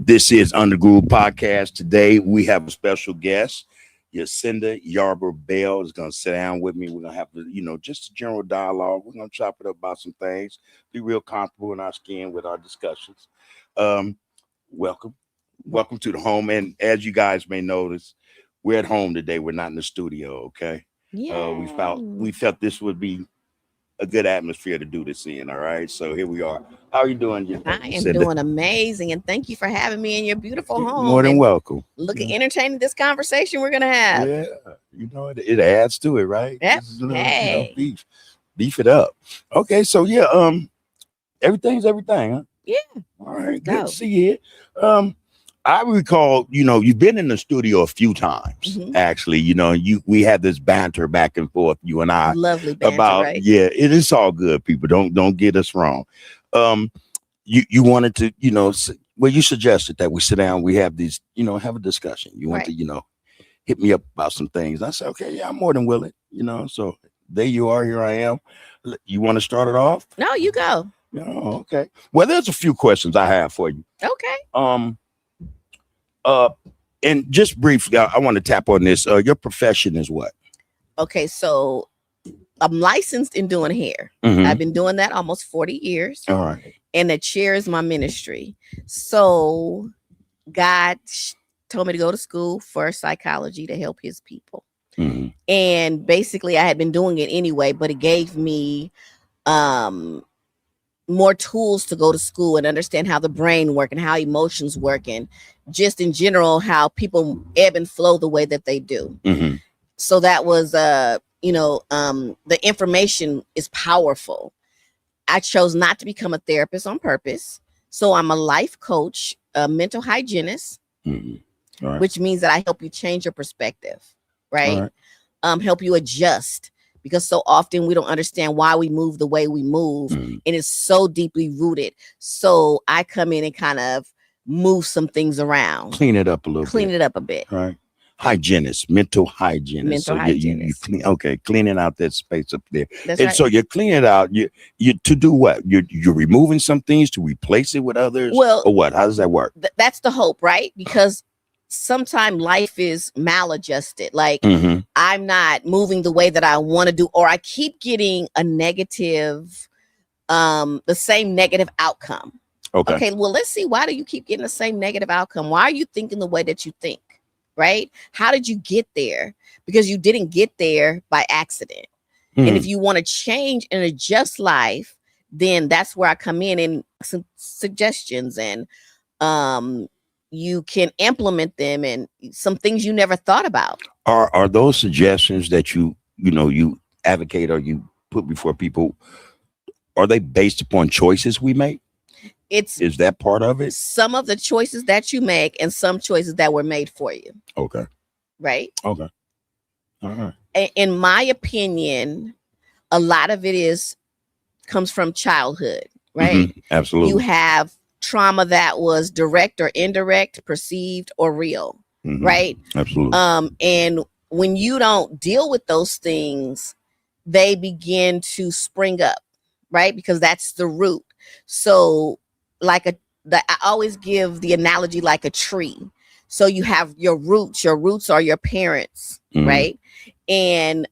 This is Undergroove Podcast. Today we have a special guest. Yacinda Yarber-Bell is going to sit down with me. We're going to have, just a general dialogue. We're going to chop it up about some things, be real comfortable in our skin with our discussions. Welcome to the home. And as you guys may notice, we're at home today. We're not in the studio. Okay. Yeah. We felt this would be a good atmosphere to do this in. All right. So here we are. How are you doing? I am doing amazing, and thank you for having me in your beautiful home. More than welcome. Looking entertaining this conversation we're gonna have. Yeah, it adds to it, right? Yep. Beef it up. Okay, so everything's everything, huh? Yeah. All right, good to see you. I recall, you've been in the studio a few times, actually. We had this banter back and forth, you and I. Lovely banter, about right? Yeah, it is all good, people. Don't get us wrong. You wanted to, you suggested that we sit down, we have these, have a discussion. You want to, hit me up about some things. I said, okay, yeah, I'm more than willing, so there you are, here I am. You want to start it off? No, you go. Oh, okay. Well, there's a few questions I have for you. Okay. And just briefly, I want to tap on this. Your profession is what? Okay, so I'm licensed in doing hair. I've been doing that almost 40 years. All right. And the chair is my ministry. So God told me to go to school for psychology to help his people. And basically I had been doing it anyway, but it gave me more tools to go to school and understand how the brain work and how emotions work, and just in general how people ebb and flow the way that they do. So that was the information is powerful. I chose not to become a therapist on purpose, so I'm a life coach, a mental hygienist, which means that I help you change your perspective, right? Help you adjust. Because so often we don't understand why we move the way we move, and it's so deeply rooted. So I come in and kind of move some things around, clean it up a little, bit. Right. Hygienist, mental hygienist. Hygienist. Cleaning out that space up there. That's and right. So you're cleaning it out. You to do what? You're removing some things to replace it with others. Well, or what? How does that work? That's the hope, right? Because sometimes life is maladjusted. Like I'm not moving the way that I want to do, or I keep getting a negative, the same negative outcome. Okay. Well, let's see. Why do you keep getting the same negative outcome? Why are you thinking the way that you think? Right? How did you get there? Because you didn't get there by accident. And if you want to change and adjust life, then that's where I come in and some suggestions, and you can implement them, and some things you never thought about. Are those suggestions that you advocate or you put before people, are they based upon choices we make? Is that part of it? Some of the choices that you make, and some choices that were made for you. Okay. Right? Okay. All right. In my opinion, a lot of it comes from childhood, right? Absolutely. You have trauma that was direct or indirect, perceived or real, right? Absolutely. And when you don't deal with those things, they begin to spring up, right? Because that's the root. So I always give the analogy like a tree. So you have your roots. Your roots are your parents, right? And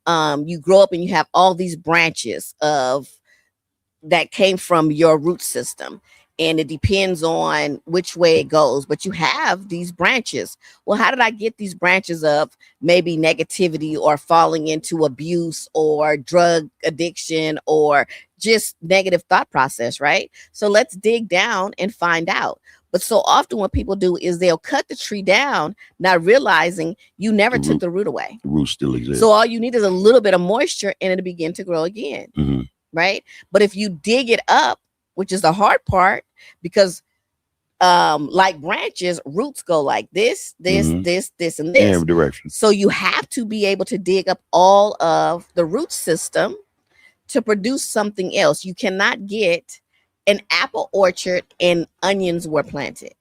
you grow up and you have all these branches that came from your root system. And it depends on which way it goes, but you have these branches. Well, how did I get these branches of maybe negativity or falling into abuse or drug addiction or just negative thought process, right? So let's dig down and find out. But so often what people do is they'll cut the tree down, not realizing you never took the root away. The root still exists. So all you need is a little bit of moisture and it'll begin to grow again, right? But if you dig it up, which is the hard part, because like branches, roots go like this, and this. Every direction. So you have to be able to dig up all of the root system to produce something else. You cannot get an apple orchard and onions were planted.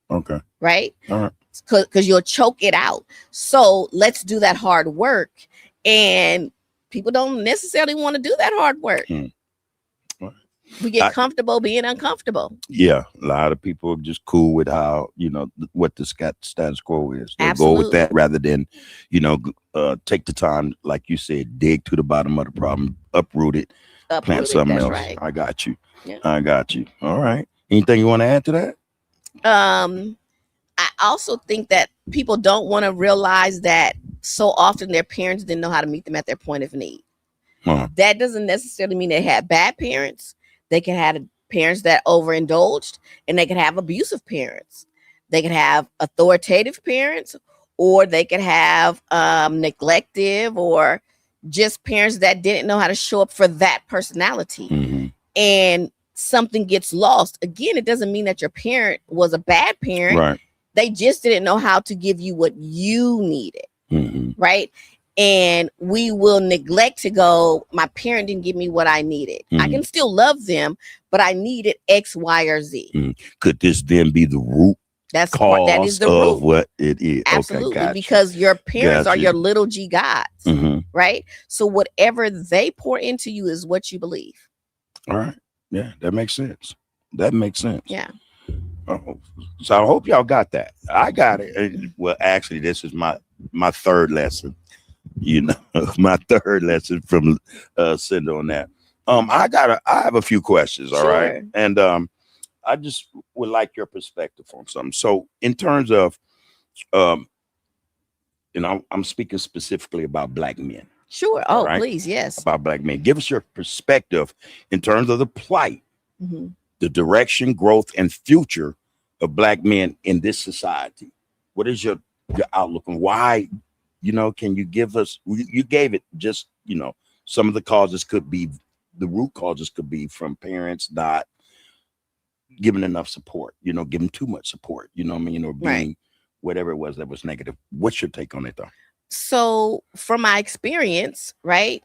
Okay. Right? All right. Because you'll choke it out. So let's do that hard work. And people don't necessarily want to do that hard work. We get comfortable being uncomfortable. Yeah, a lot of people are just cool with how, what the status quo is. They'll Absolutely. go with that rather than, take the time, like you said, dig to the bottom of the problem, uproot it, plant something else. Right. I got you. Yeah. I got you. All right. Anything you want to add to that? I also think that people don't want to realize that so often their parents didn't know how to meet them at their point of need. That doesn't necessarily mean they had bad parents. They can have parents that overindulged, and they can have abusive parents. They can have authoritative parents, or they can have neglective, or just parents that didn't know how to show up for that personality. Mm-hmm. And something gets lost. Again, it doesn't mean that your parent was a bad parent. Right. They just didn't know how to give you what you needed. Mm-hmm. Right. And we will neglect to go, my parent didn't give me what I needed. Mm-hmm. I can still love them, but I needed X, Y, or Z. Mm-hmm. Could this then be the root? That is the root of what it is. Absolutely. Okay, because your parents are your little G gods. Mm-hmm. Right. So whatever they pour into you is what you believe. All right. Yeah, that makes sense. Yeah. So I hope y'all got that. I got it. Well, actually, this is my third lesson. My third lesson from Cinda on that. I have a few questions. All right, and I just would like your perspective on something. So, in terms of, I'm speaking specifically about Black men. Sure. Oh, right? Please, yes. About Black men. Give us your perspective in terms of the plight, mm-hmm. the direction, growth, and future of Black men in this society. What is your outlook and why? Can you give us? You gave it just, some of the causes could be, the root causes could be from parents not giving enough support, giving too much support, or being right. Whatever it was that was negative. What's your take on it, though? So from my experience, right,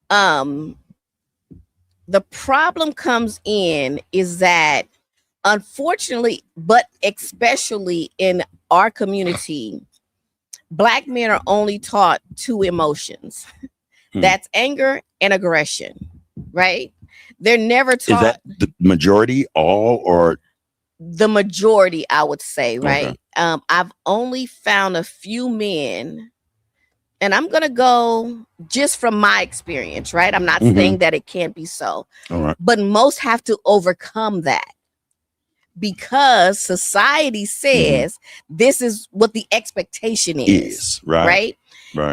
the problem comes in is that unfortunately, but especially in our community, Black men are only taught two emotions. That's anger and aggression, right? They're never taught. Is that the majority, all, or? The majority, I would say, right? Okay. I've only found a few men, and I'm going to go just from my experience, right? I'm not mm-hmm. saying that it can't be so, all right. But most have to overcome that. Because society says mm-hmm. this is what the expectation is, right?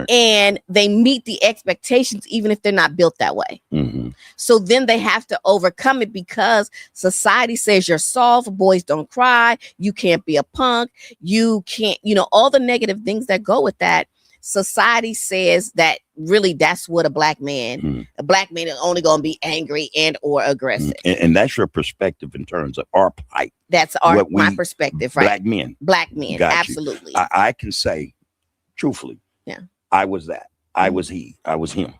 And they meet the expectations even if they're not built that way. Mm-hmm. So then they have to overcome it because society says you're soft, boys don't cry, you can't be a punk, you can't, all the negative things that go with that. Society says that really that's what a Black man is only going to be angry and or aggressive. And that's your perspective in terms of our plight. That's my perspective, right? Black men, Got absolutely. I can say truthfully, I was that. I was he. I was him.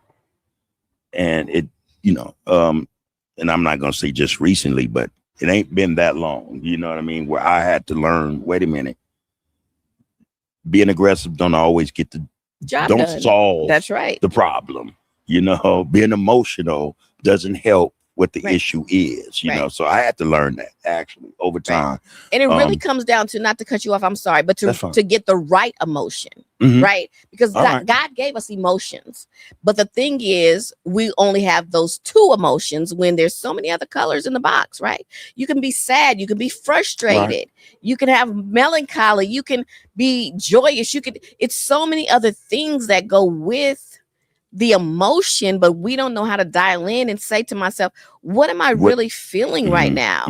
And it, and I'm not going to say just recently, but it ain't been that long, you know what I mean, where I had to learn, wait a minute, being aggressive don't always get the job don't done. Solve that's right the problem. Being emotional doesn't help what the issue is, you know. So I had to learn that actually over time. And it really comes down to, not to cut you off, I'm sorry, but to get the right emotion, right? Because God gave us emotions. But the thing is, we only have those two emotions when there's so many other colors in the box, right? You can be sad, you can be frustrated, you can have melancholy, you can be joyous, it's so many other things that go with the emotion, but we don't know how to dial in and say to myself, what am I really feeling right now?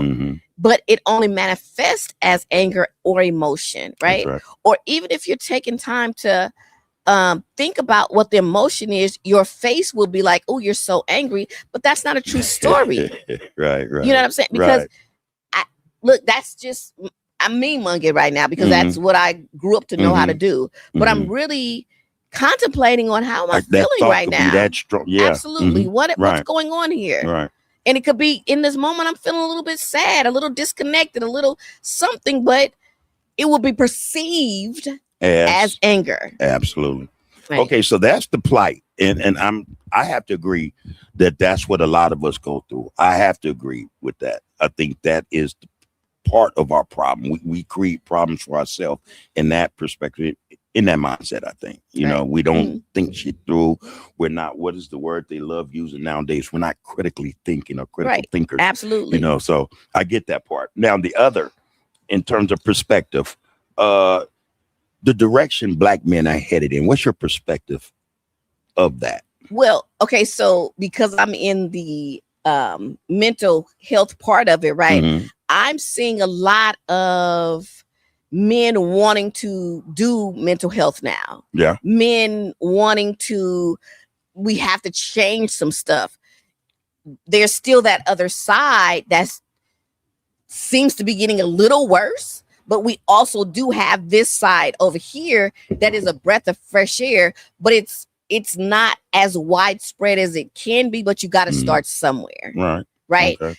But it only manifests as anger or emotion, right? Or even if you're taking time to think about what the emotion is, your face will be like, oh, you're so angry, but that's not a true story. Right. You know what I'm saying? Because look, that's just, I'm mean-mongering right now because that's what I grew up to know how to do. But I'm really contemplating on how am I feeling right now. That strong. Yeah. Absolutely. What's going on here? Right. And it could be in this moment I'm feeling a little bit sad, a little disconnected, a little something, but it will be perceived as anger. Absolutely. Right. Okay, so that's the plight. and I have to agree that that's what a lot of us go through. I have to agree with that. I think that is part of our problem. We create problems for ourselves in that perspective, in that mindset. I think, you know, we don't think shit through. We're not, what is the word they love using nowadays? We're not critically thinking or critical thinkers. Absolutely. You know, so I get that part. Now, the other, in terms of perspective, the direction Black men are headed in, what's your perspective of that? Well, okay, so because I'm in the mental health part of it, right? I'm seeing a lot of men wanting to do mental health now. Yeah. Men wanting to, we have to change some stuff. There's still that other side that seems to be getting a little worse, but we also do have this side over here that is a breath of fresh air, but it's not as widespread as it can be, but you got to start somewhere. Right. Okay.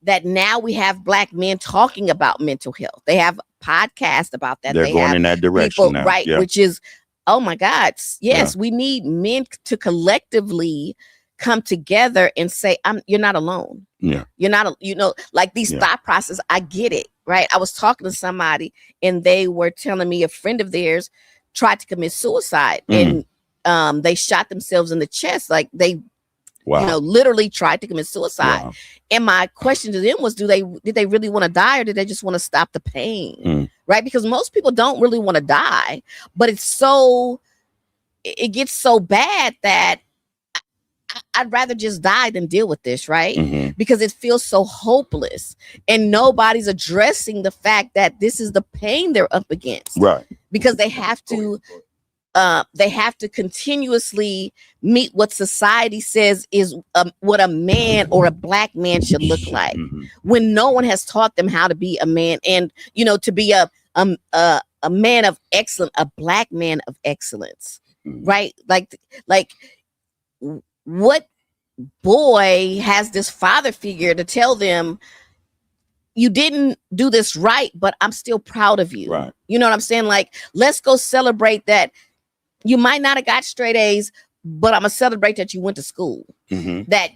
That now we have Black men talking about mental health. They have podcasts about that. They're going in that direction people, now. Right. Yeah. Which is, oh my God. Yes, we need men to collectively come together and say, you're not alone. Yeah. You're not, like these thought process. I get it. Right. I was talking to somebody and they were telling me a friend of theirs tried to commit suicide and they shot themselves in the chest. Like they, literally tried to commit suicide. Wow. And my question to them was, did they really want to die, or did they just want to stop the pain? Right? Because most people don't really want to die, but it gets so bad that I'd rather just die than deal with this, right? Because it feels so hopeless and nobody's addressing the fact that this is the pain they're up against. Right. Because they have to continuously meet what society says is what a man or a Black man should look like, when no one has taught them how to be a man and, to be a man of excellence, a Black man of excellence, right? Like what boy has this father figure to tell them, you didn't do this right, but I'm still proud of you. Right. You know what I'm saying? Like, let's go celebrate that. You might not have got straight A's, but I'm gonna celebrate that you went to school. That,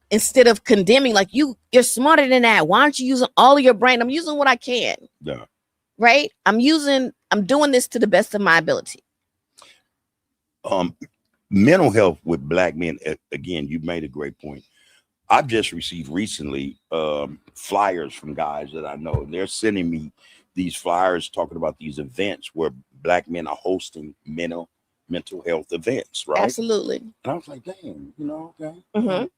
instead of condemning, like you're smarter than that. Why aren't you using all of your brain? I'm using what I can. Yeah. Right. I'm doing this to the best of my ability. Mental health with Black men. Again, you made a great point. I've just received recently flyers from guys that I know, and they're sending me these flyers talking about these events where Black men are hosting mental health events, right? Absolutely. And I was like, damn, okay.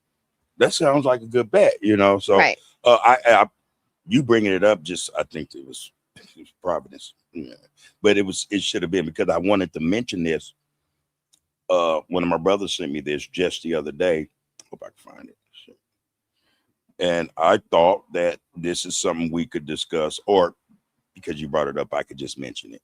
That sounds like a good bet, So right. You bringing it up, just I think it was Providence, but it should have been, because I wanted to mention this. One of my brothers sent me this just the other day. Hope I can find it. And I thought that this is something we could discuss, or because you brought it up, I could just mention it,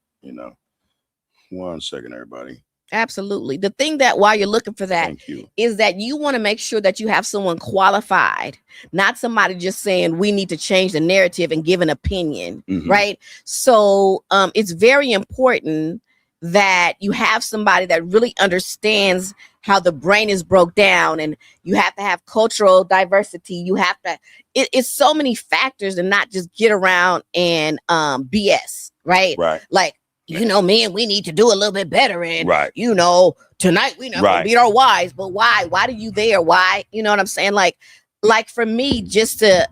1 second, everybody. Absolutely. The thing that while you're looking for that is that you want to make sure that you have someone qualified, not somebody just saying we need to change the narrative and give an opinion, right? So it's very important that you have somebody that really understands how the brain is broke down, and you have to have cultural diversity. You have to, it's so many factors, and not just get around and BS, right? Right. Like, man, we need to do a little bit better. And, tonight we not gonna beat our wives, but why? Why do you there? Why? You know what I'm saying? Like for me, just to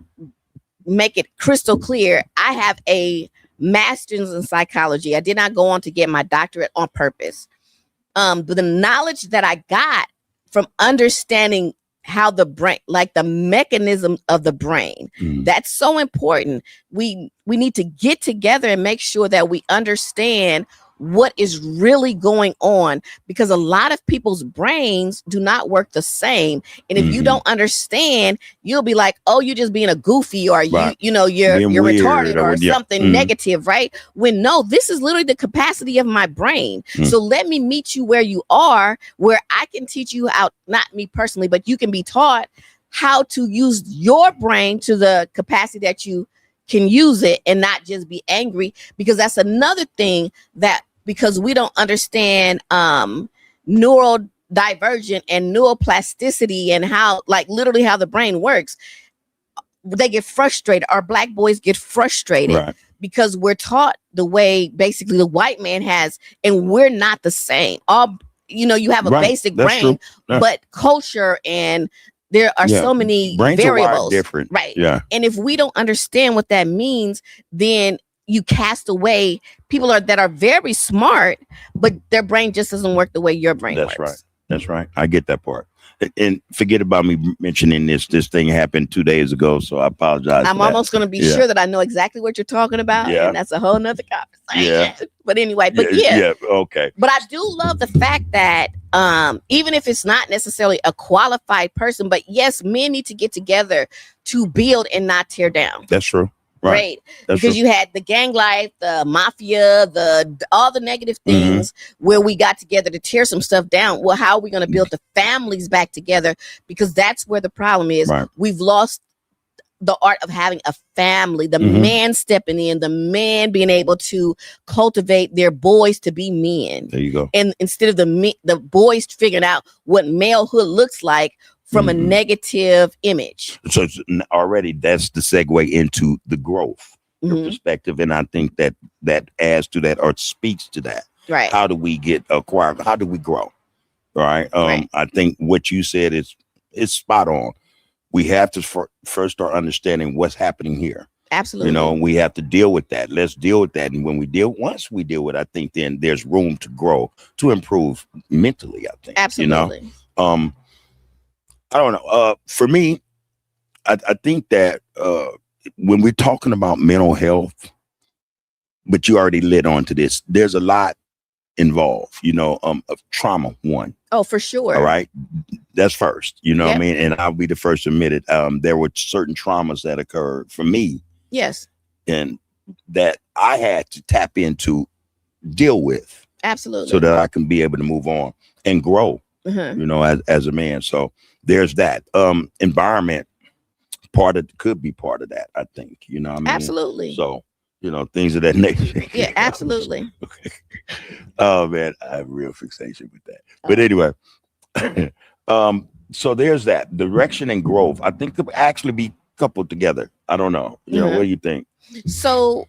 make it crystal clear, I have a master's in psychology. I did not go on to get my doctorate on purpose. But the knowledge that I got from understanding how the brain, like the mechanism of the brain, that's so important. We need to get together and make sure that we understand what is really going on, because a lot of people's brains do not work the same. And if you don't understand, you'll be like, oh, you're just being a goofy, or you're retarded, or something negative, right? When no, this is literally the capacity of my brain. So let me meet you where you are, where I can teach you how, not me personally, but you can be taught how to use your brain to the capacity that you can use it, and not just be angry. Because that's another thing, that because we don't understand neural divergent and neuroplasticity and how, like, literally how the brain works, they get frustrated. Our black boys get frustrated, Right. because we're taught the way basically the white man has, and we're not the same. All, you have a Right. basic That's brain, true. Yeah. but culture, and there are Yeah. so many Brains are wired variables. different. Right. Yeah. And if we don't understand what that means, then you cast away people that are very smart, but their brain just doesn't work the way your brain That's works. right. That's right. I get that part. And forget about me mentioning this. This thing happened 2 days ago, so I apologize. I'm almost going to be sure that I know exactly what you're talking about, Yeah. and that's a whole nother conversation. Yeah. But anyway, Okay. But I do love the fact that even if it's not necessarily a qualified person, but yes, men need to get together to build and not tear down. That's true. Right. That's Because true. you had the gang life, the mafia, all the negative things where we got together to tear some stuff down. Well, how are we going to build the families back together? Because that's where the problem is. Right. We've lost the art of having a family, the man stepping in, the man being able to cultivate their boys to be men. There you go. And instead of the boys figuring out what malehood looks like from a negative image. So already that's the segue into the growth perspective. And I think that adds to that, or speaks to that. Right. How do we get acquired? How do we grow? Right. I think what you said is spot on. We have to first start understanding what's happening here. Absolutely. We have to deal with that. Let's deal with that. And once we deal with it, I think then there's room to grow, to improve mentally, I think. Absolutely. I don't know. For me, I think that when we're talking about mental health, but you already lit onto this, there's a lot involved, of trauma. One. Oh, for sure. All right. That's first, what I mean? And I'll be the first to admit it. There were certain traumas that occurred for me. Yes. And that I had to tap into, deal with. Absolutely. So that I can be able to move on and grow, as a man. So there's that. Environment could be part of that, I think. You know what I mean? Absolutely. So, things of that nature. Yeah, absolutely. Okay. Oh man, I have real fixation with that. But anyway, so there's that direction and growth. I think could actually be coupled together. I don't know. What do you think? So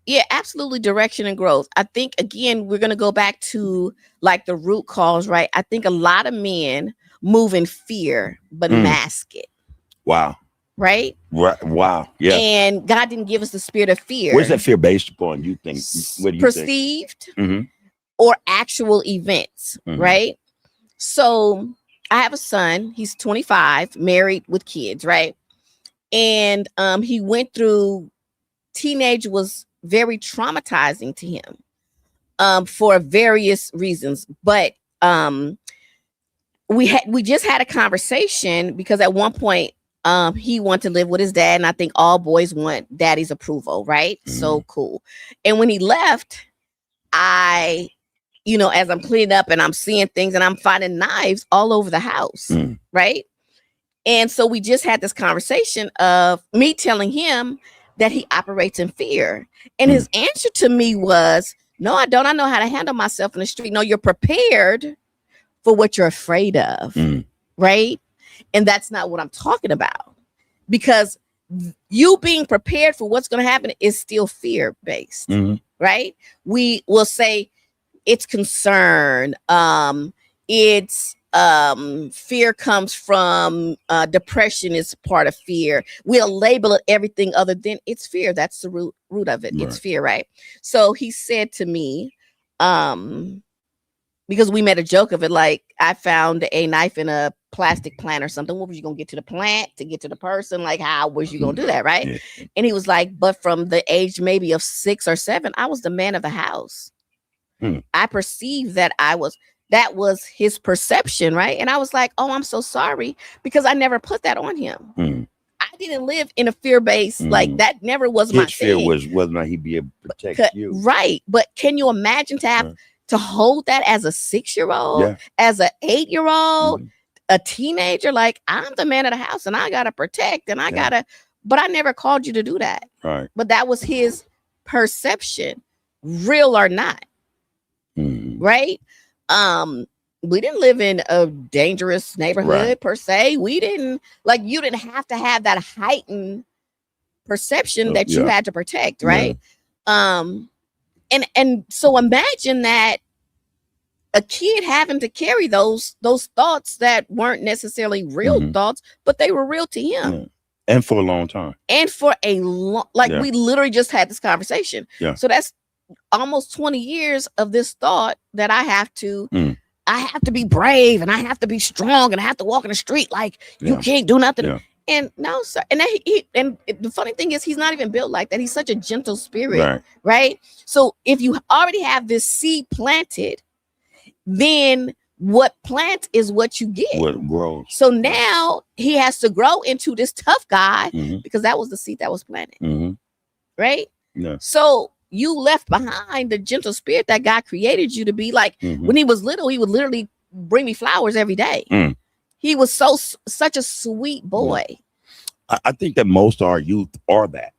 yeah, absolutely, direction and growth. I think again, we're gonna go back to like the root cause, right? I think a lot of men move in fear but mask it. Wow. Right? Right. Wow. Yeah. And God didn't give us the spirit of fear. Where's that fear based upon, you think? What do you perceived think? or actual events, right? So I have a son, he's 25, married with kids, right? And he went through, teenage was very traumatizing to him for various reasons. But we just had a conversation because at one point he wanted to live with his dad, and I think all boys want daddy's approval, right? So cool. And when he left, I, as I'm cleaning up and I'm seeing things and I'm finding knives all over the house, right? And so we just had this conversation of me telling him that he operates in fear. And his answer to me was, no, I don't. I know how to handle myself in the street. No, you're prepared for what you're afraid of, right? And that's not what I'm talking about, because you being prepared for what's going to happen is still fear-based, right? We will say it's concern. It's fear comes from depression is part of fear. We'll label it everything other than it's fear. That's the root of it. Right. It's fear, right? So he said to me, because we made a joke of it, like I found a knife in a plastic plant or something. What was you gonna get to the plant to get to the person? Like, how was you gonna do that, right? Yeah. And he was like, but from the age maybe of 6 or 7, I was the man of the house. I perceived that that was his perception, right? And I was like, oh, I'm so sorry, because I never put that on him. I didn't live in a fear-based, like that never was my fear thing. was whether or not he'd be able to protect you. Right. But can you imagine to have to hold that as a 6-year-old, as an 8-year-old, a teenager? Like, I'm the man of the house and I gotta protect and I gotta, but I never called you to do that. Right. But that was his perception, real or not. Right. We didn't live in a dangerous neighborhood Right. per se. We didn't you didn't have to have that heightened perception that you Yeah. had to protect, Yeah. right? And so imagine that a kid having to carry those thoughts that weren't necessarily real Mhm. thoughts, but they were real to him. Yeah. And for a long time. And for a long, Yeah. we literally just had this conversation. Yeah. So that's almost 20 years of this thought that I have to be brave, and I have to be strong, and I have to walk in the street like you Yeah. can't do nothing. Yeah. And no, sir. And then the funny thing is, he's not even built like that. He's such a gentle spirit, Right. right? So if you already have this seed planted, then what plant is what you get. What grows. So now he has to grow into this tough guy Mhm. because that was the seed that was planted, Mhm. right? Yeah. So you left behind the gentle spirit that God created you to be. Like Mhm. when he was little, he would literally bring me flowers every day. Mm. He was such a sweet boy. I think that most of our youth are that.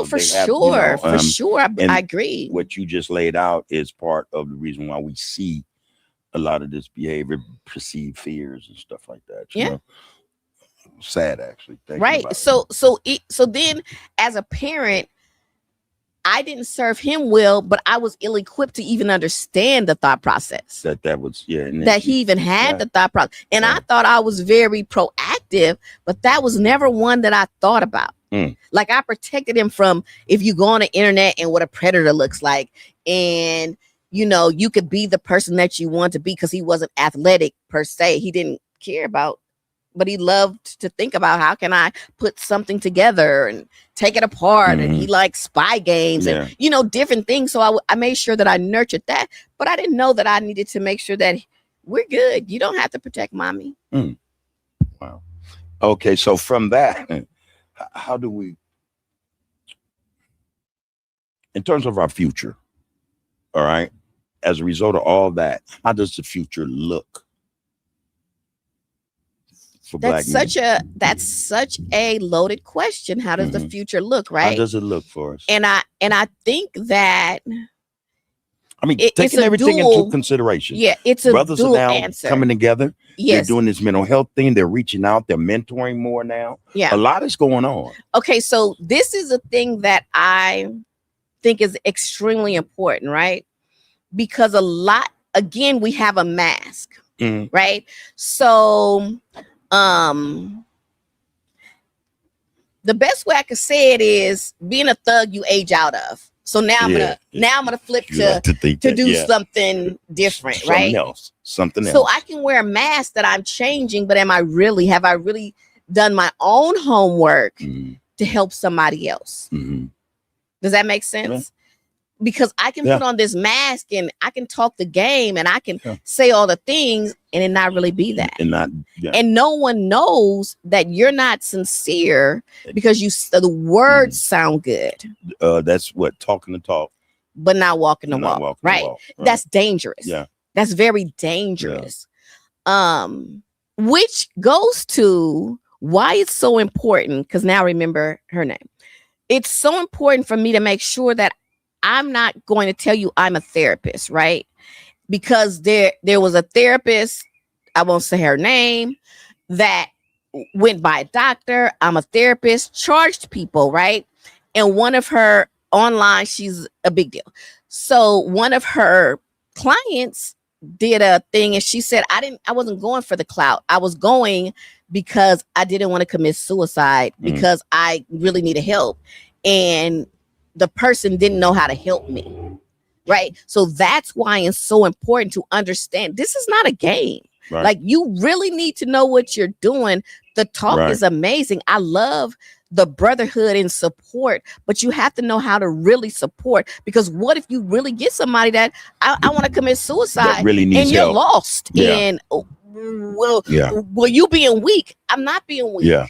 For sure. For sure. I agree. What you just laid out is part of the reason why we see a lot of this behavior, perceived fears and stuff like that. You know? Sad, actually. Right. So then as a parent, I didn't serve him well, but I was ill-equipped to even understand the thought process. That was, yeah. That he even had the thought process. And I thought I was very proactive, but that was never one that I thought about. Like I protected him from, if you go on the internet and what a predator looks like, and you could be the person that you want to be, because he wasn't athletic per se. He didn't care about, but he loved to think about how can I put something together and take it apart. And he liked spy games and, different things. So I made sure that I nurtured that, but I didn't know that I needed to make sure that we're good. You don't have to protect mommy. Wow. Okay. So from that, how do we, in terms of our future, all right, as a result of all that, how does the future look for Black men? That's such a loaded question. How does the future look, right? How does it look for us? And I think that, I mean, taking everything into consideration. Yeah, it's a brothers dual are now answer. Coming together. Yes. They're doing this mental health thing. They're reaching out. They're mentoring more now. Yeah. A lot is going on. Okay, so this is a thing that I think is extremely important, right? Because again, we have a mask, right? So the best way I could say it is, being a thug you age out of. So now I'm gonna flip to do something different, right? Something else. So I can wear a mask that I'm changing, but have I really done my own homework to help somebody else? Does that make sense? Because I can put on this mask and I can talk the game and I can say all the things and it not really be that. And no one knows that you're not sincere because the words sound good. That's what, talking the talk, but not walking the walk. Right? That's dangerous. Yeah. That's very dangerous. Which goes to why it's so important, because now I remember her name. It's so important for me to make sure that I'm not going to tell you I'm a therapist, right? Because there was a therapist, I won't say her name, that went by a doctor. I'm a therapist, charged people, right? And one of her online, she's a big deal. So one of her clients did a thing and she said, I wasn't going for the clout. I was going because I didn't want to commit suicide because I really needed help. And the person didn't know how to help me, right? So that's why it's so important to understand this is not a game. Right. Like, you really need to know what you're doing. The talk is amazing. I love the brotherhood and support, but you have to know how to really support, because what if you really get somebody that I want to commit suicide that really needs and you're help. Lost and well, you being weak. I'm not being weak. Yeah.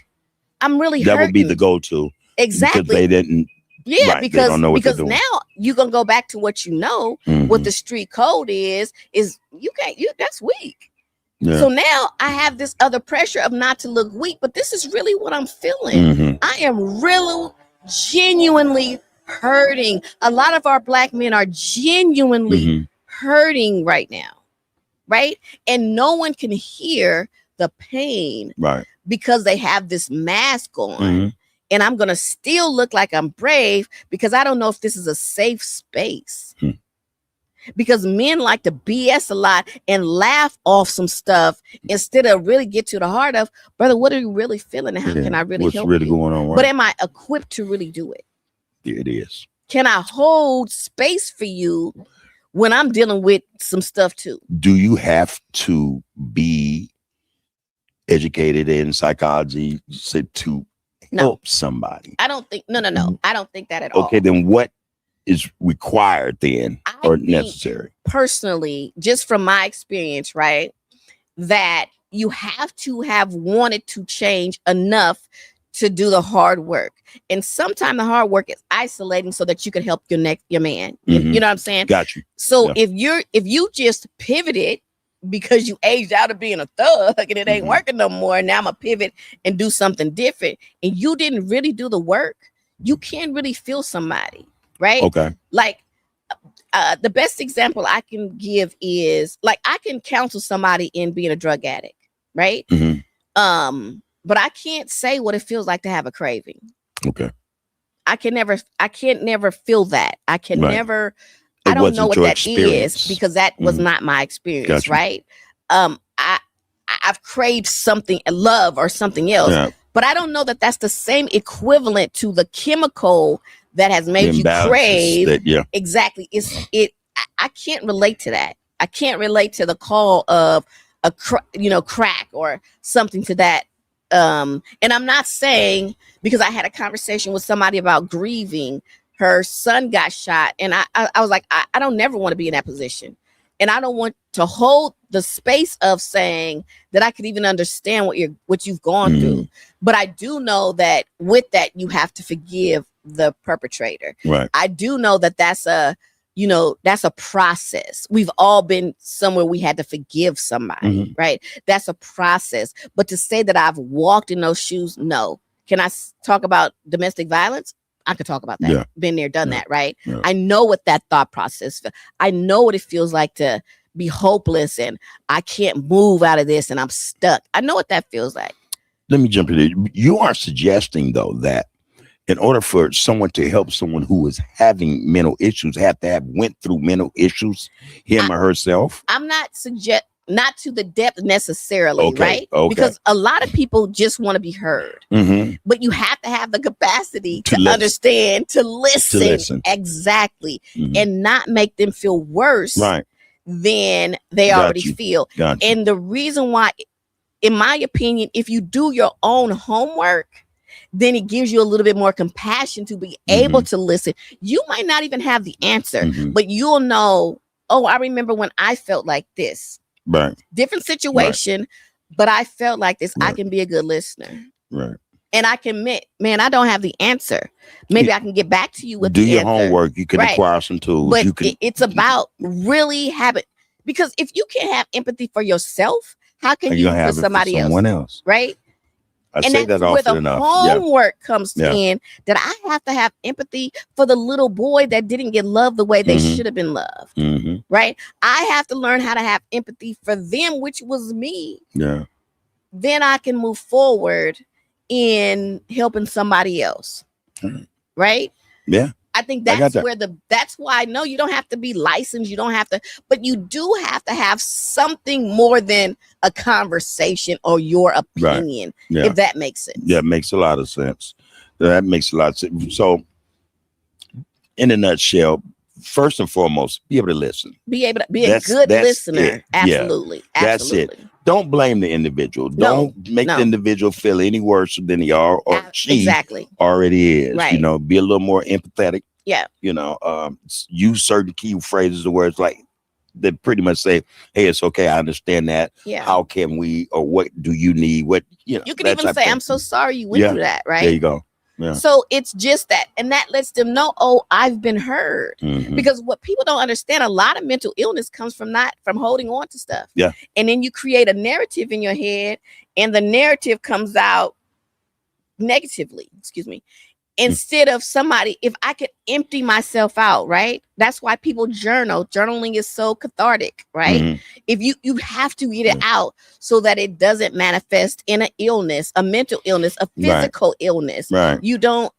I'm really that hurting. would be the go-to. Exactly. Because they didn't. Yeah, because now you're gonna go back to what you know. What the street code is you can't. That's weak. Yeah. So now I have this other pressure of not to look weak, but this is really what I'm feeling. I am really genuinely hurting. A lot of our Black men are genuinely hurting right now. right? And no one can hear the pain, right. because they have this mask on. Mm-hmm. And I'm going to still look like I'm brave because I don't know if this is a safe space. Because men like to BS a lot and laugh off some stuff instead of really get to the heart of, brother, what are you really feeling and how can I really What's help really you? going on? Right? But am I equipped to really do it? Yeah, it is. Can I hold space for you when I'm dealing with some stuff too? Do you have to be educated in psychology to help somebody? I don't think, no. I don't think that at all. Okay, then what is required then or necessary? Personally, just from my experience, right, that you have to have wanted to change enough to do the hard work. And sometimes the hard work is isolating so that you can help your man. You know what I'm saying? Got you. So if you just pivoted because you aged out of being a thug and it ain't working no more, and now I'm a pivot and do something different, and you didn't really do the work, you can't really feel somebody, right? Okay. Like the best example I can give is, like, I can counsel somebody in being a drug addict, right? But I can't say what it feels like to have a craving. Okay. I can't never feel that. I can never, I don't know what that is because that was not my experience, right? I've craved something, love or something else, but I don't know that that's the same equivalent to the chemical that has made you crave. Exactly. I can't relate to that. I can't relate to the call of crack or something to that. And I'm not saying, because I had a conversation with somebody about grieving. Her son got shot, and I was like, I don't never want to be in that position, and I don't want to hold the space of saying that I could even understand what you've gone through. But I do know that with that you have to forgive the perpetrator. Right. I do know that that's a process. We've all been somewhere we had to forgive somebody, right? That's a process. But to say that I've walked in those shoes, no. Can I talk about domestic violence? I could talk about that. Yeah. Been there, done that, right? Yeah. I know what that thought process feels. I know what it feels like to be hopeless and I can't move out of this and I'm stuck. I know what that feels like. Let me jump in there. You are suggesting, though, that in order for someone to help someone who is having mental issues, have to have went through mental issues, him or herself? I'm not not to the depth necessarily, right? Okay. Because a lot of people just want to be heard. But you have to have the capacity to understand, to listen. Exactly. And not make them feel worse than they already feel. And the reason why, in my opinion, if you do your own homework, then it gives you a little bit more compassion to be able to listen. You might not even have the answer, but you'll know, oh, I remember when I felt like this. Right. Different situation, but I felt like this. I can be a good listener. Right. And I can admit, man, I don't have the answer. Maybe I can get back to you with do the your answer. Homework. You can acquire some tools. But it's about really having, because if you can't have empathy for yourself, how can you for somebody else? Someone else. Right. I say that often enough. Homework comes in that I have to have empathy for the little boy that didn't get loved the way they should have been loved. Right. I have to learn how to have empathy for them, which was me. Yeah. Then I can move forward in helping somebody else. Right. Yeah. I think that's that's why I know you don't have to be licensed. You don't have to, but you do have to have something more than a conversation or your opinion, if that makes sense. Yeah, it makes a lot of sense. That makes a lot of sense. So in a nutshell, first and foremost, be able to listen. Be able to be a good listener. Absolutely. Yeah, that's it. Don't blame the individual. Don't make the individual feel any worse than he are or she already is. Right. You know, be a little more empathetic. Yeah. You know, use certain key phrases or words like that pretty much say, hey, it's okay. I understand that. Yeah. How can we, or what do you need? What, you know, you can even say, I'm so sorry you went through that. Right. There you go. Yeah. So it's just that, and that lets them know, oh, I've been heard. Because what people don't understand, a lot of mental illness comes from holding on to stuff. Yeah. And then you create a narrative in your head, and the narrative comes out negatively. Excuse me. Instead of somebody, if I could empty myself out, right? That's why people journal. Journaling is so cathartic, right? If you have to get it out so that it doesn't manifest in an illness, a mental illness, a physical illness. Right. You're not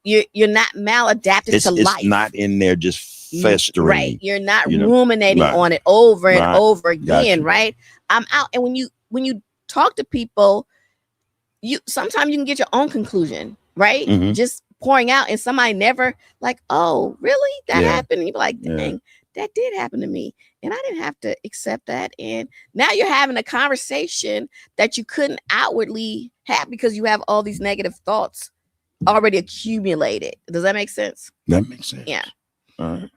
maladapted to life. It's not in there just festering. Right. You're not ruminating on it over and over again, right? I'm out. And when you talk to people, sometimes you can get your own conclusion, right? Just pouring out, and somebody never like, oh, really? That happened? And you're like, dang, that did happen to me. And I didn't have to accept that. And now you're having a conversation that you couldn't outwardly have because you have all these negative thoughts already accumulated. Does that make sense? That makes sense. Yeah. All right.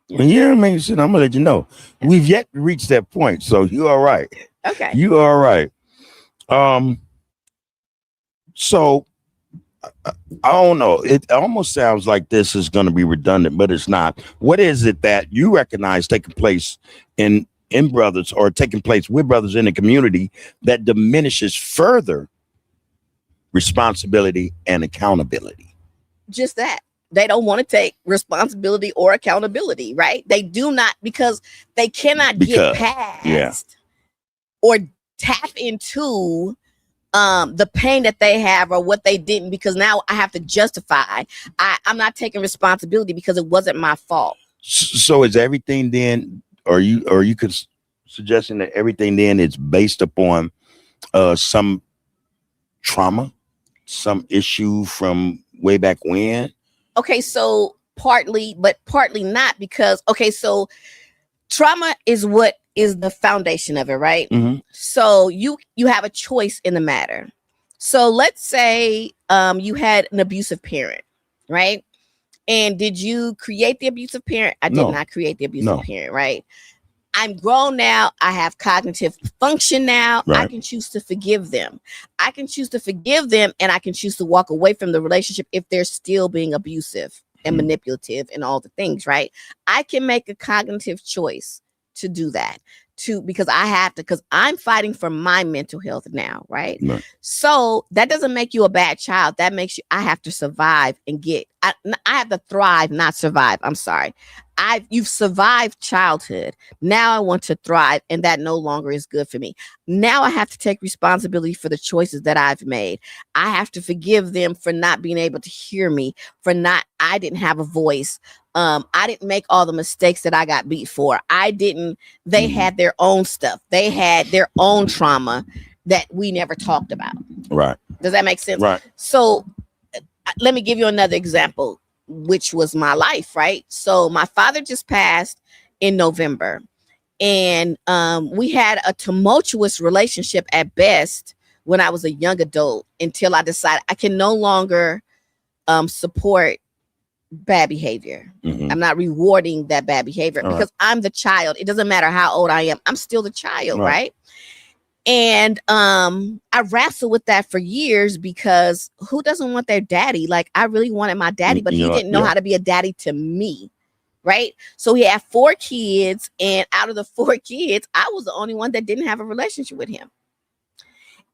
When you're making sense, I'm gonna let you know. We've yet to reach that point. So you're all right. Okay. You are all right. So I don't know. It almost sounds like this is going to be redundant, but it's not. What is it that you recognize taking place in brothers, or taking place with brothers in the community, that diminishes further responsibility and accountability? Just that. They don't want to take responsibility or accountability, right? They do not, because they cannot get past or tap into the pain that they have or what they didn't, because now I have to justify. I'm not taking responsibility because it wasn't my fault. So is everything then, or you could suggesting that everything then is based upon some trauma, some issue from way back when? Okay, so partly, but partly not, because so trauma is what is the foundation of it, right? So you have a choice in the matter. So let's say you had an abusive parent, right? And did you create the abusive parent? I did not create the abusive parent, right? I'm grown now. I have cognitive function now. I can choose to forgive them. I can choose to forgive them, and I can choose to walk away from the relationship if they're still being abusive and manipulative and all the things, right? I can make a cognitive choice to do that, because I have to, because I'm fighting for my mental health now, right? So that doesn't make you a bad child. That makes you, I have to survive and I have to thrive, not survive. I'm sorry. You've survived childhood. Now I want to thrive, and that no longer is good for me. Now I have to take responsibility for the choices that I've made. I have to forgive them for not being able to hear me, I didn't have a voice. I didn't make all the mistakes that I got beat for. They had their own stuff. They had their own trauma that we never talked about. Right. Does that make sense? Right. So let me give you another example, which was my life, right? So my father just passed in November, and we had a tumultuous relationship at best when I was a young adult, until I decided I can no longer support bad behavior. I'm not rewarding that bad behavior because I'm the child. It doesn't matter how old I am. I'm still the child, right? And I wrestled with that for years, because who doesn't want their daddy? Like, I really wanted my daddy, but he didn't know how to be a daddy to me, right? So he had 4 kids, and out of the 4 kids, I was the only one that didn't have a relationship with him.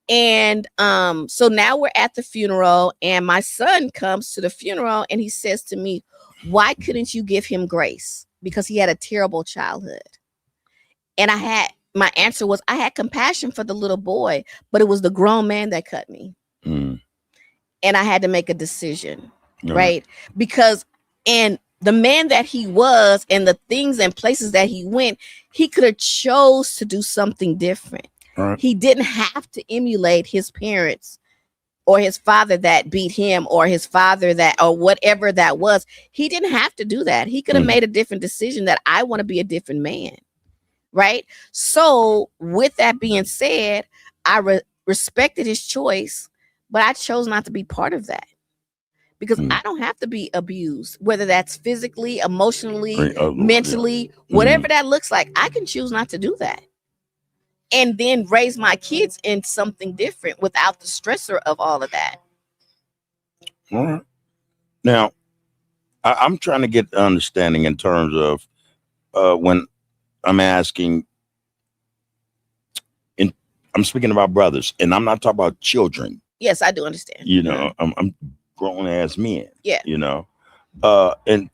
And so now we're at the funeral, and my son comes to the funeral, and he says to me, why couldn't you give him grace? Because he had a terrible childhood. And my answer was, I had compassion for the little boy, but it was the grown man that cut me. And I had to make a decision, right? Because, and the man that he was, and the things and places that he went, he could have chose to do something different. He didn't have to emulate his parents or his father that beat him, or his father or whatever that was. He didn't have to do that. He could have made a different decision, that I want to be a different man. Right. So with that being said, I respected his choice, but I chose not to be part of that, because I don't have to be abused, whether that's physically, emotionally, mentally, whatever that looks like. I can choose not to do that, and then raise my kids in something different without the stressor of all of that. All right. Now, I'm trying to get understanding in terms of when I'm asking, I'm speaking about brothers, and I'm not talking about children. Yes, I do understand. You know, I'm grown ass men. Yeah. You know, and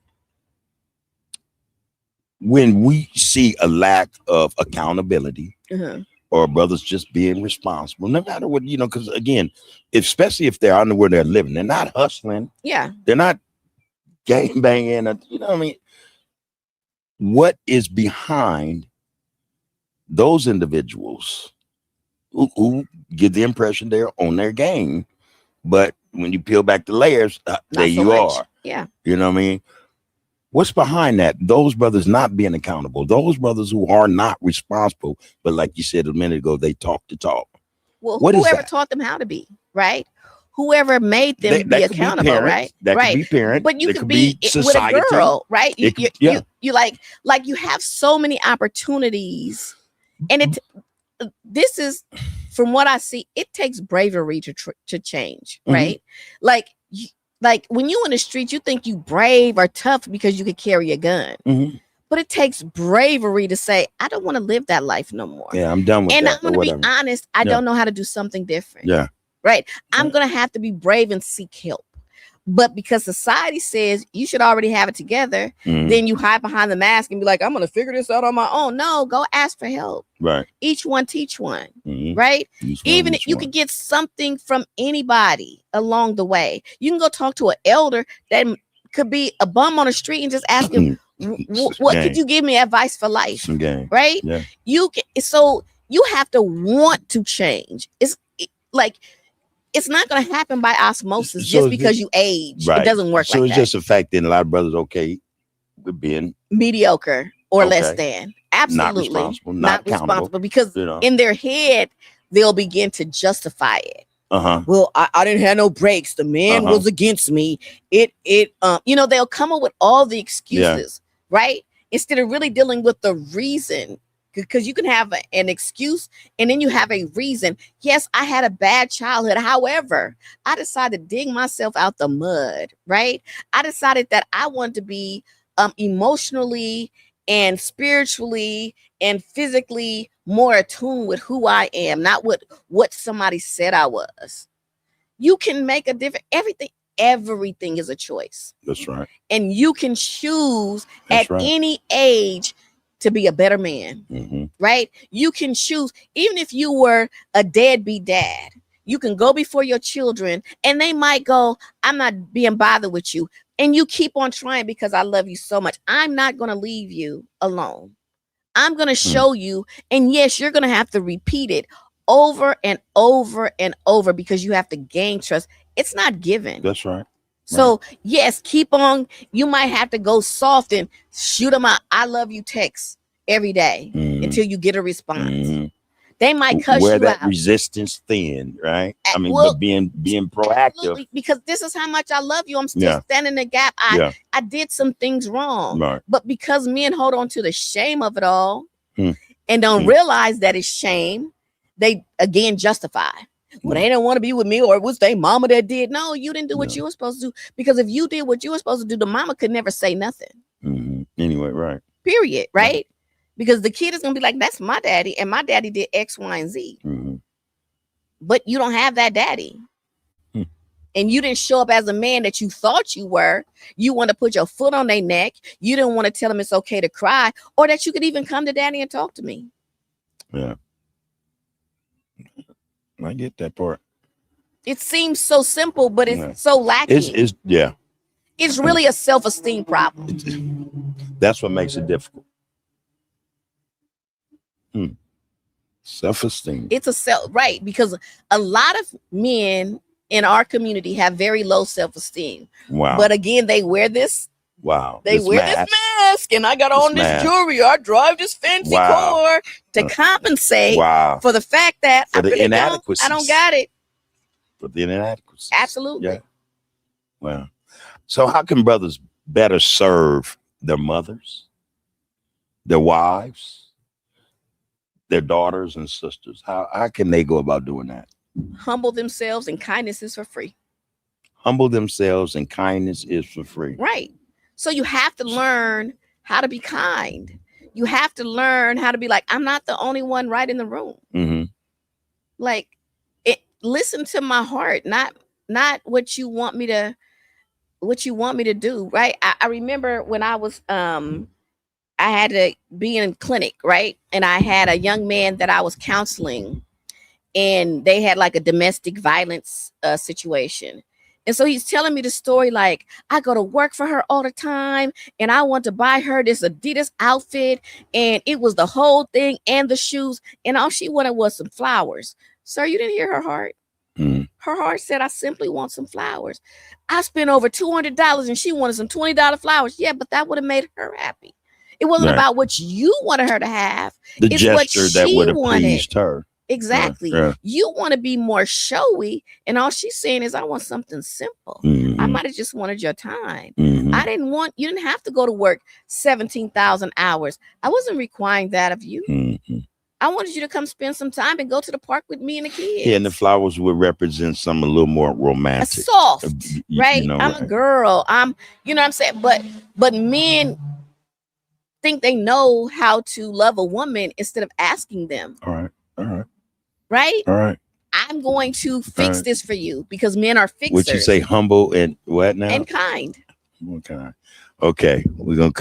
when we see a lack of accountability, or brothers just being responsible, no matter what, you know, because again, especially if they're out where they're living, they're not hustling. Yeah. They're not gang banging. You know what I mean? What is behind those individuals who give the impression they're on their game, but when you peel back the layers, there you are. Yeah. You know what I mean? What's behind that? Those brothers not being accountable. Those brothers who are not responsible, but like you said a minute ago, they talk the talk. Well, whoever taught them how to be, right? Whoever made them be accountable, right? That could be parents, but you could be with a girl, right? You like you have so many opportunities, and this is, from what I see, it takes bravery to change, right? Like when you in the street, you think you brave or tough because you could carry a gun. But it takes bravery to say, I don't want to live that life no more. Yeah, I'm done with that. And I'm going to be honest, I don't know how to do something different. Yeah. Right. I'm going to have to be brave and seek help. But because society says you should already have it together, then you hide behind the mask and be like, I'm going to figure this out on my own. No, go ask for help. Right. Each one teach one. Right. Even if you could get something from anybody along the way, you can go talk to an elder that could be a bum on the street and just ask him, what could you give me advice for life? Right. Yeah. So you have to want to change. It's not going to happen by osmosis just because you age. Right. It doesn't work so like it's that. Just a fact that a lot of brothers with being mediocre or less than. Absolutely not responsible because in their head they'll begin to justify it. Well, I didn't have no breaks. The man was against me. They'll come up with all the excuses, right? Instead of really dealing with the reason. Because you can have an excuse and then you have a reason. Yes, I had a bad childhood. However, I decided to dig myself out the mud, right? I decided that I wanted to be emotionally and spiritually and physically more attuned with who I am, not with what somebody said I was. You can make a difference. Everything is a choice. That's right. And you can choose any age to be a better man, right? You can choose, even if you were a deadbeat dad, you can go before your children and they might go, I'm not being bothered with you. And you keep on trying because I love you so much. I'm not going to leave you alone. I'm going to show you. And yes, you're going to have to repeat it over and over and over because you have to gain trust. It's not given. That's right. So yes, keep on. You might have to go soft and shoot them out. I love you text every day until you get a response. They might cuss you out. Wear that resistance thin, right? I mean, but being proactive. Absolutely, because this is how much I love you. I'm still standing the gap. I did some things wrong, but because men hold on to the shame of it all and don't realize that it's shame, they again justify. Well, they don't want to be with me, or it was their mama that did. No, you didn't do what you were supposed to do. Because if you did what you were supposed to do, the mama could never say nothing. Anyway, right. Period, right? Because the kid is going to be like, that's my daddy, and my daddy did X, Y, and Z. But you don't have that daddy. And you didn't show up as a man that you thought you were. You want to put your foot on their neck. You didn't want to tell them it's okay to cry, or that you could even come to daddy and talk to me. Yeah. I get that part. It seems so simple, but it's so lacking. It's really a self-esteem problem. That's what makes it difficult. Self-esteem. It's right, because a lot of men in our community have very low self-esteem. Wow. But again, they wear this. Wow. They wear this mask, and I got on this jewelry. I drive this fancy car to compensate for the fact that I really don't got it. For the inadequacies. Absolutely. Yeah. Wow. So how can brothers better serve their mothers, their wives, their daughters and sisters? How can they go about doing that? Humble themselves, and kindness is for free. Humble themselves, and kindness is for free. Right. So you have to learn how to be kind. You have to learn how to be like, I'm not the only one right in the room. Like, listen to my heart, not not what you want me to do, right? I remember when I was I had to be in clinic, right? And I had a young man that I was counseling, and they had like a domestic violence situation. And so he's telling me the story like, I go to work for her all the time, and I want to buy her this Adidas outfit, and it was the whole thing and the shoes, and all she wanted was some flowers. Sir, you didn't hear her heart. Her heart said, I simply want some flowers. I spent over $200 and she wanted some $20 flowers. Yeah, but that would have made her happy. It wasn't about what you wanted her to have. The it's gesture what that she would have wanted. pleased her. Exactly. You want to be more showy, and all she's saying is, I want something simple. I might have just wanted your time. I didn't want, you didn't have to go to work 17,000 hours. I wasn't requiring that of you. I wanted you to come spend some time and go to the park with me and the kids. Yeah, and the flowers would represent something a little more romantic. Soft, right? You know, I'm a girl. You know what I'm saying? But men think they know how to love a woman instead of asking them. All right. Right? All right. I'm going to fix this for you, because men are fixers. Would you say humble and what now? And kind. Okay. We're going to cut